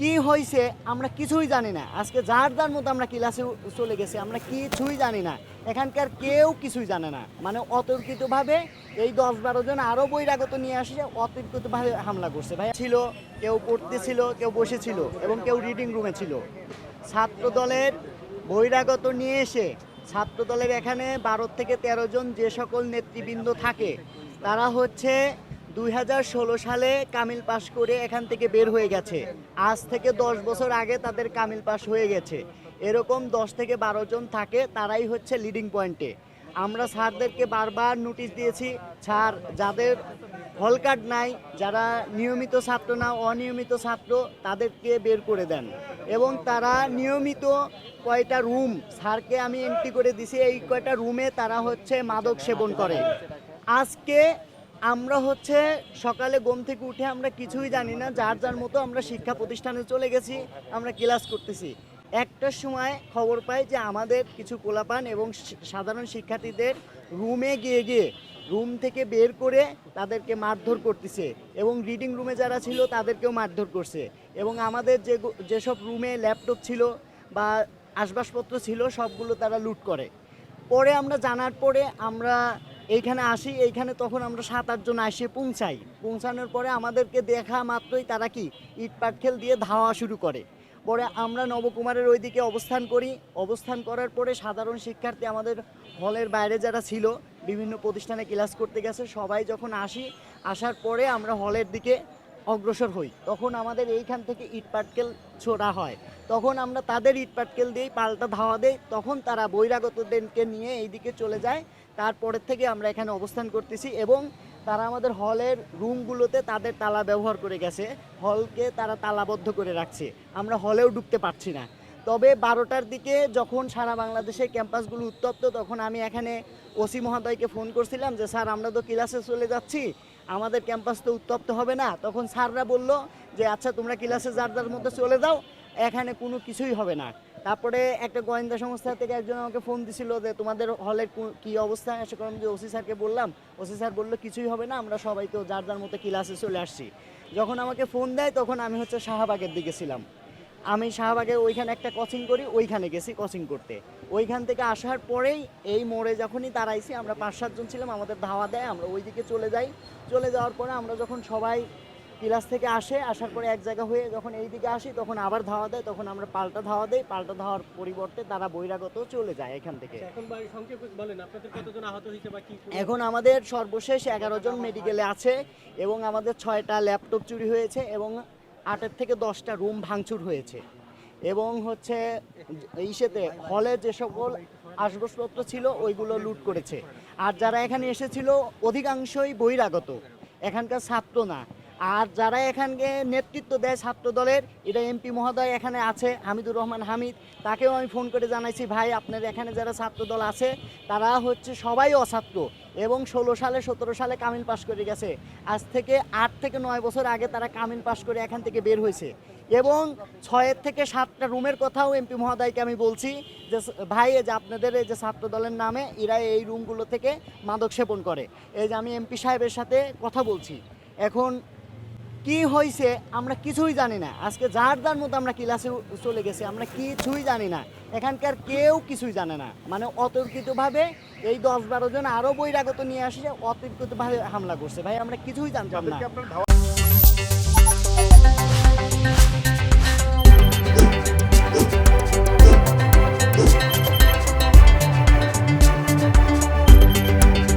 কি হয়েছে আমরা কিছুই জানি না। আজকে যার যার মতো আমরা ক্লাসে চলে গেছি, আমরা কিছুই জানি না। এখানকার কেউ কিছুই জানে না। মানে অতর্কিতভাবে এই ১০-১২ জন আরও বহিরাগত নিয়ে আসে অতর্কিতভাবে হামলা করছে। ভাই ছিল, কেউ পড়তেছিল, কেউ বসেছিল এবং কেউ রিডিং রুমে ছিল। ছাত্র দলের বহিরাগত নিয়ে এসে ছাত্র দলের এখানে ১২ থেকে ১৩ জন যে সকল নেতৃবৃন্দ থাকে তারা হচ্ছে ২০১৬ সালে কামিল পাস করে এখান থেকে বের হয়ে গেছে। আজ থেকে ১০ বছর আগে তাদের কামিল পাস হয়ে গেছে। এরকম ১০ থেকে ১২ জন থাকে, তারাই হচ্ছে লিডিং পয়েন্টে। আমরা স্যারদেরকে বারবার নোটিশ দিয়েছি, স্যার যাদের হল কার্ড নাই, যারা নিয়মিত ছাত্র না অনিয়মিত ছাত্র তাদেরকে বের করে দেন। এবং তারা নিয়মিত কয়টা রুম স্যারকে আমি এন্ট্রি করে দিছি, এই কয়টা রুমে তারা হচ্ছে মাদক সেবন করে। আজকে আমরা হচ্ছে সকালে ঘুম থেকে উঠে আমরা কিছুই জানি না, যার যার মতো আমরা শিক্ষা প্রতিষ্ঠানে চলে গেছি, আমরা ক্লাস করতেছি। একটার সময় খবর পাই যে আমাদের কিছু পোলাপান এবং সাধারণ শিক্ষার্থীদের রুমে গিয়ে গিয়ে রুম থেকে বের করে তাদেরকে মারধর করতেছে এবং রিডিং রুমে যারা ছিল তাদেরকেও মারধর করছে। এবং আমাদের যেসব রুমে ল্যাপটপ ছিল বা আসবাবপত্র ছিল সবগুলো তারা লুট করে। পরে আমরা জানার পরে আমরা এইখানে আসি, এইখানে তখন আমরা ৭-৮ জন এসে পৌঁছানোর পরে আমাদেরকে দেখা মাত্রই তারা কি ইট পাটকেল দিয়ে ধাওয়া শুরু করে। পরে আমরা নবকুমারের ওইদিকে অবস্থান করার পরে সাধারণ শিক্ষার্থী আমাদের হলের বাইরে যারা ছিল বিভিন্ন প্রতিষ্ঠানে ক্লাস করতে গেছে সবাই যখন আসার পরে আমরা হলের দিকে অগ্রসর হই, তখন আমাদের এইখান থেকে ইট পাটকেল ছোড়া হয়। তখন আমরা তাদের ইট পাটকেল দিয়েই পাল্টা ধাওয়া দেই, তখন তারা বহিরাগতদেরকে নিয়ে এইদিকে চলে যায়। তারপরের থেকে আমরা এখানে অবস্থান করতেছি এবং তারা আমাদের হলের রুমগুলোতে তাদের তালা ব্যবহার করে গেছে, হলকে তারা তালাবদ্ধ করে রাখছে, আমরা হলেও ঢুকতে পারছি না। তবে ১২টার দিকে যখন সারা বাংলাদেশের ক্যাম্পাসগুলো উত্তপ্ত, তখন আমি এখানে ওসি মহোদয়কে ফোন করছিলাম যে স্যার আমরা তো ক্লাসে চলে যাচ্ছি, আমাদের ক্যাম্পাস তো উত্তপ্ত হবে না। তখন স্যাররা বলল যে আচ্ছা তোমরা ক্লাসে যার যার মধ্যে চলে যাও, এখানে কোনো কিছুই হবে না। তারপরে একটা গোয়েন্দা সংস্থা থেকে একজন আমাকে ফোন দিছিল যে তোমাদের হলের কী অবস্থা, এসে করলাম যে ওসি স্যারকে বললাম, ওসি স্যার বললো কিছুই হবে না, আমরা সবাই তো যার যার মতো ক্লাসে চলে আসছি। যখন আমাকে ফোন দেয় তখন আমি হচ্ছে শাহবাগের দিকে ছিলাম। আমি শাহবাগে ওইখানে একটা কোচিং করি, ওইখানে গেছি কোচিং করতে। ওইখান থেকে আসার পরেই এই মোড়ে যখনই দাঁড়াইছি আমরা ৫-৭ জন ছিলাম, আমাদের ধাওয়া দেয়, আমরা ওই দিকে চলে যাই। চলে যাওয়ার পরে আমরা যখন সবাই ক্লাস থেকে আসার পরে এক জায়গা হয়ে যখন এই দিকে আসি তখন আবার ধাওয়া দেয়, তখন আমরা পাল্টা ধাওয়া দেই, পাল্টা ধাওয়ার পরিবর্তে তারা বহিরাগত চলে যায় এখান থেকে। এখন আমাদের সর্বশেষ ১১ জন মেডিকেলে আছে এবং আমাদের ৬টা ল্যাপটপ চুরি হয়েছে এবং ৮ থেকে 10টা রুম ভাঙচুর হয়েছে এবং হচ্ছে ইসেতে হলে যে সকল আসবাবপত্র ছিল ওইগুলো লুট করেছে। আর যারা এখানে এসেছিল অধিকাংশই বহিরাগত, এখানকার ছাত্র না। আর যারা এখানকে নেতৃত্ব দেয় ছাত্র দলের, এটা এমপি মহোদয় এখানে আছে হামিদুর রহমান হামিদ, তাকেও আমি ফোন করে জানাইছি ভাই আপনার এখানে যারা ছাত্র দল আছে তারা হচ্ছে সবাই অছাত্র এবং ১৬ সালে কামিল পাশ করে গেছে। আজ থেকে ৮ থেকে ৯ বছর আগে তারা কামিল পাশ করে এখান থেকে বের হয়েছে। এবং ৬ থেকে ৭টা রুমের কথাও এমপি মহোদয়কে আমি বলছি যে ভাই এই যে আপনাদের এই যে ছাত্র দলের নামে এরা এই রুমগুলো থেকে মাদক সেবন করে। এই যে আমি এমপি সাহেবের সাথে কথা বলছি। এখন কি হয়েছে আমরা কিছুই জানি না। আজকে যার যার মতো আমরা ক্লাসে চলে গেছি, আমরা কিছুই জানি না। এখানকার কেউ কিছুই জানে না। মানে অতর্কিতভাবে এই ১০-১২ জন আরও বহিরাগত নিয়ে আসে অতর্কিতভাবে হামলা করছে। ভাই আমরা কিছুই জানতাম না।